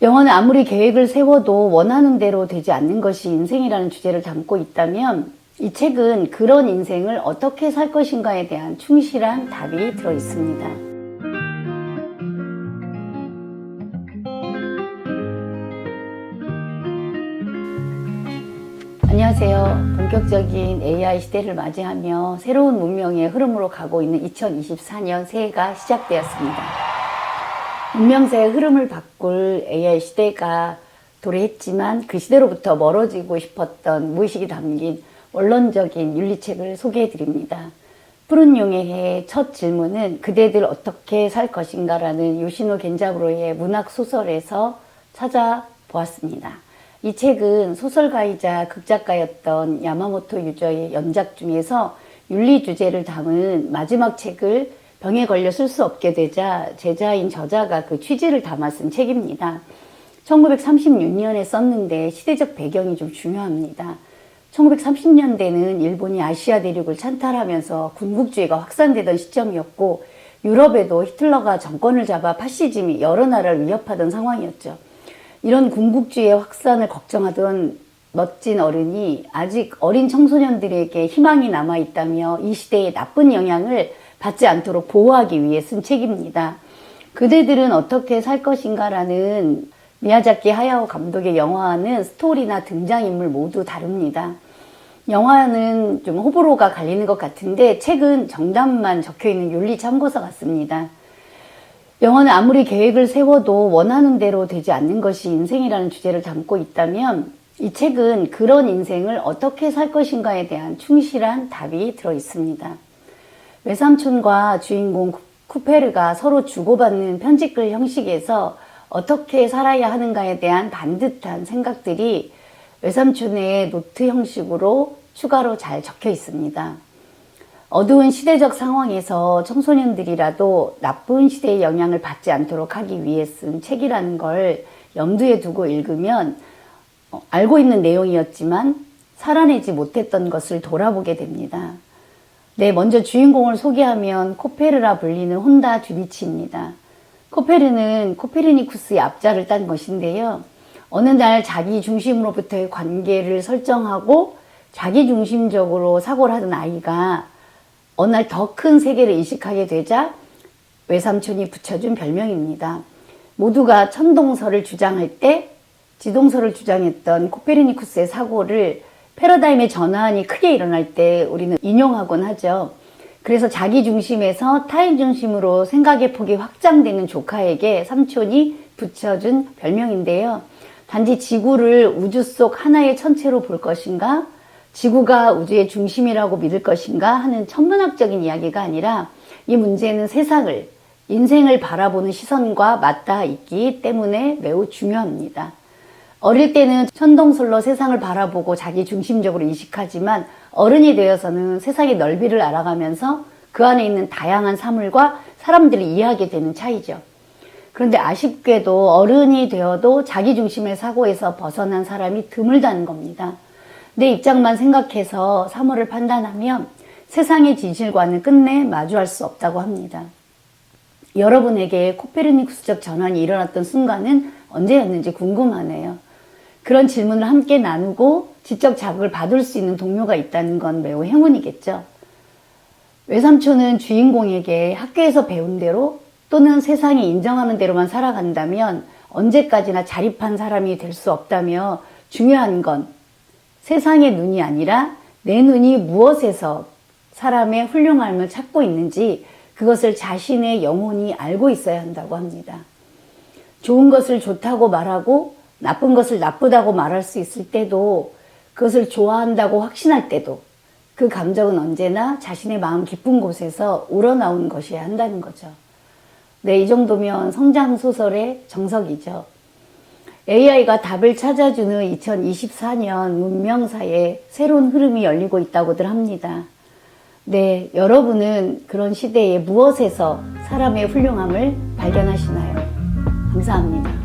영화는 아무리 계획을 세워도 원하는 대로 되지 않는 것이 인생이라는 주제를 담고 있다면 이 책은 그런 인생을 어떻게 살 것인가에 대한 충실한 답이 들어 있습니다. 안녕하세요. 본격적인 AI 시대를 맞이하며 새로운 문명의 흐름으로 가고 있는 2024년 새해가 시작되었습니다. 문명사의 흐름을 바꿀 AI 시대가 도래했지만 그 시대로부터 멀어지고 싶었던 무의식이 담긴 원론적인 윤리책을 소개해드립니다. 푸른 용의 해 첫 질문은 그대들 어떻게 살 것인가 라는 요시노 겐자부로의 문학 소설에서 찾아보았습니다. 이 책은 소설가이자 극작가였던 야마모토 유저의 연작 중에서 윤리 주제를 담은 마지막 책을 병에 걸려 쓸 수 없게 되자 제자인 저자가 그 취지를 담아 쓴 책입니다. 1936년에 썼는데 시대적 배경이 좀 중요합니다. 1930년대는 일본이 아시아 대륙을 찬탈하면서 군국주의가 확산되던 시점이었고 유럽에도 히틀러가 정권을 잡아 파시즘이 여러 나라를 위협하던 상황이었죠. 이런 군국주의의 확산을 걱정하던 멋진 어른이 아직 어린 청소년들에게 희망이 남아있다며 이 시대의 나쁜 영향을 받지 않도록 보호하기 위해 쓴 책입니다. 그대들은 어떻게 살 것인가 라는 미야자키 하야오 감독의 영화는 스토리나 등장인물 모두 다릅니다. 영화는 좀 호불호가 갈리는 것 같은데 책은 정답만 적혀있는 윤리 참고서 같습니다. 영화는 아무리 계획을 세워도 원하는 대로 되지 않는 것이 인생이라는 주제를 담고 있다면 이 책은 그런 인생을 어떻게 살 것인가에 대한 충실한 답이 들어 있습니다. 외삼촌과 주인공 쿠페르가 서로 주고받는 편지글 형식에서 어떻게 살아야 하는가에 대한 반듯한 생각들이 외삼촌의 노트 형식으로 추가로 잘 적혀 있습니다. 어두운 시대적 상황에서 청소년들이라도 나쁜 시대의 영향을 받지 않도록 하기 위해 쓴 책이라는 걸 염두에 두고 읽으면 알고 있는 내용이었지만 살아내지 못했던 것을 돌아보게 됩니다. 먼저 주인공을 소개하면 코페르라 불리는 혼다 듀비치입니다. 코페르는 코페르니쿠스의 앞자를 딴 것인데요. 어느 날 자기 중심으로부터의 관계를 설정하고 자기 중심적으로 사고를 하던 아이가 어느 날 더 큰 세계를 인식하게 되자 외삼촌이 붙여준 별명입니다. 모두가 천동설을 주장할 때 지동설을 주장했던 코페르니쿠스의 사고를 패러다임의 전환이 크게 일어날 때 우리는 인용하곤 하죠. 그래서 자기 중심에서 타인 중심으로 생각의 폭이 확장되는 조카에게 삼촌이 붙여준 별명인데요. 단지 지구를 우주 속 하나의 천체로 볼 것인가, 지구가 우주의 중심이라고 믿을 것인가 하는 천문학적인 이야기가 아니라 이 문제는 세상을, 인생을 바라보는 시선과 맞닿아 있기 때문에 매우 중요합니다. 어릴 때는 천동설로 세상을 바라보고 자기 중심적으로 인식하지만 어른이 되어서는 세상의 넓이를 알아가면서 그 안에 있는 다양한 사물과 사람들을 이해하게 되는 차이죠. 그런데 아쉽게도 어른이 되어도 자기 중심의 사고에서 벗어난 사람이 드물다는 겁니다. 내 입장만 생각해서 사물을 판단하면 세상의 진실과는 끝내 마주할 수 없다고 합니다. 여러분에게 코페르니쿠스적 전환이 일어났던 순간은 언제였는지 궁금하네요. 그런 질문을 함께 나누고 지적 자극을 받을 수 있는 동료가 있다는 건 매우 행운이겠죠. 외삼촌은 주인공에게 학교에서 배운 대로 또는 세상이 인정하는 대로만 살아간다면 언제까지나 자립한 사람이 될 수 없다며 중요한 건 세상의 눈이 아니라 내 눈이 무엇에서 사람의 훌륭함을 찾고 있는지 그것을 자신의 영혼이 알고 있어야 한다고 합니다. 좋은 것을 좋다고 말하고 나쁜 것을 나쁘다고 말할 수 있을 때도 그것을 좋아한다고 확신할 때도 그 감정은 언제나 자신의 마음 깊은 곳에서 우러나온 것이어야 한다는 거죠. 이 정도면 성장소설의 정석이죠. AI가 답을 찾아주는 2024년 문명사에 새로운 흐름이 열리고 있다고들 합니다. 여러분은 그런 시대에 무엇에서 사람의 훌륭함을 발견하시나요? 감사합니다.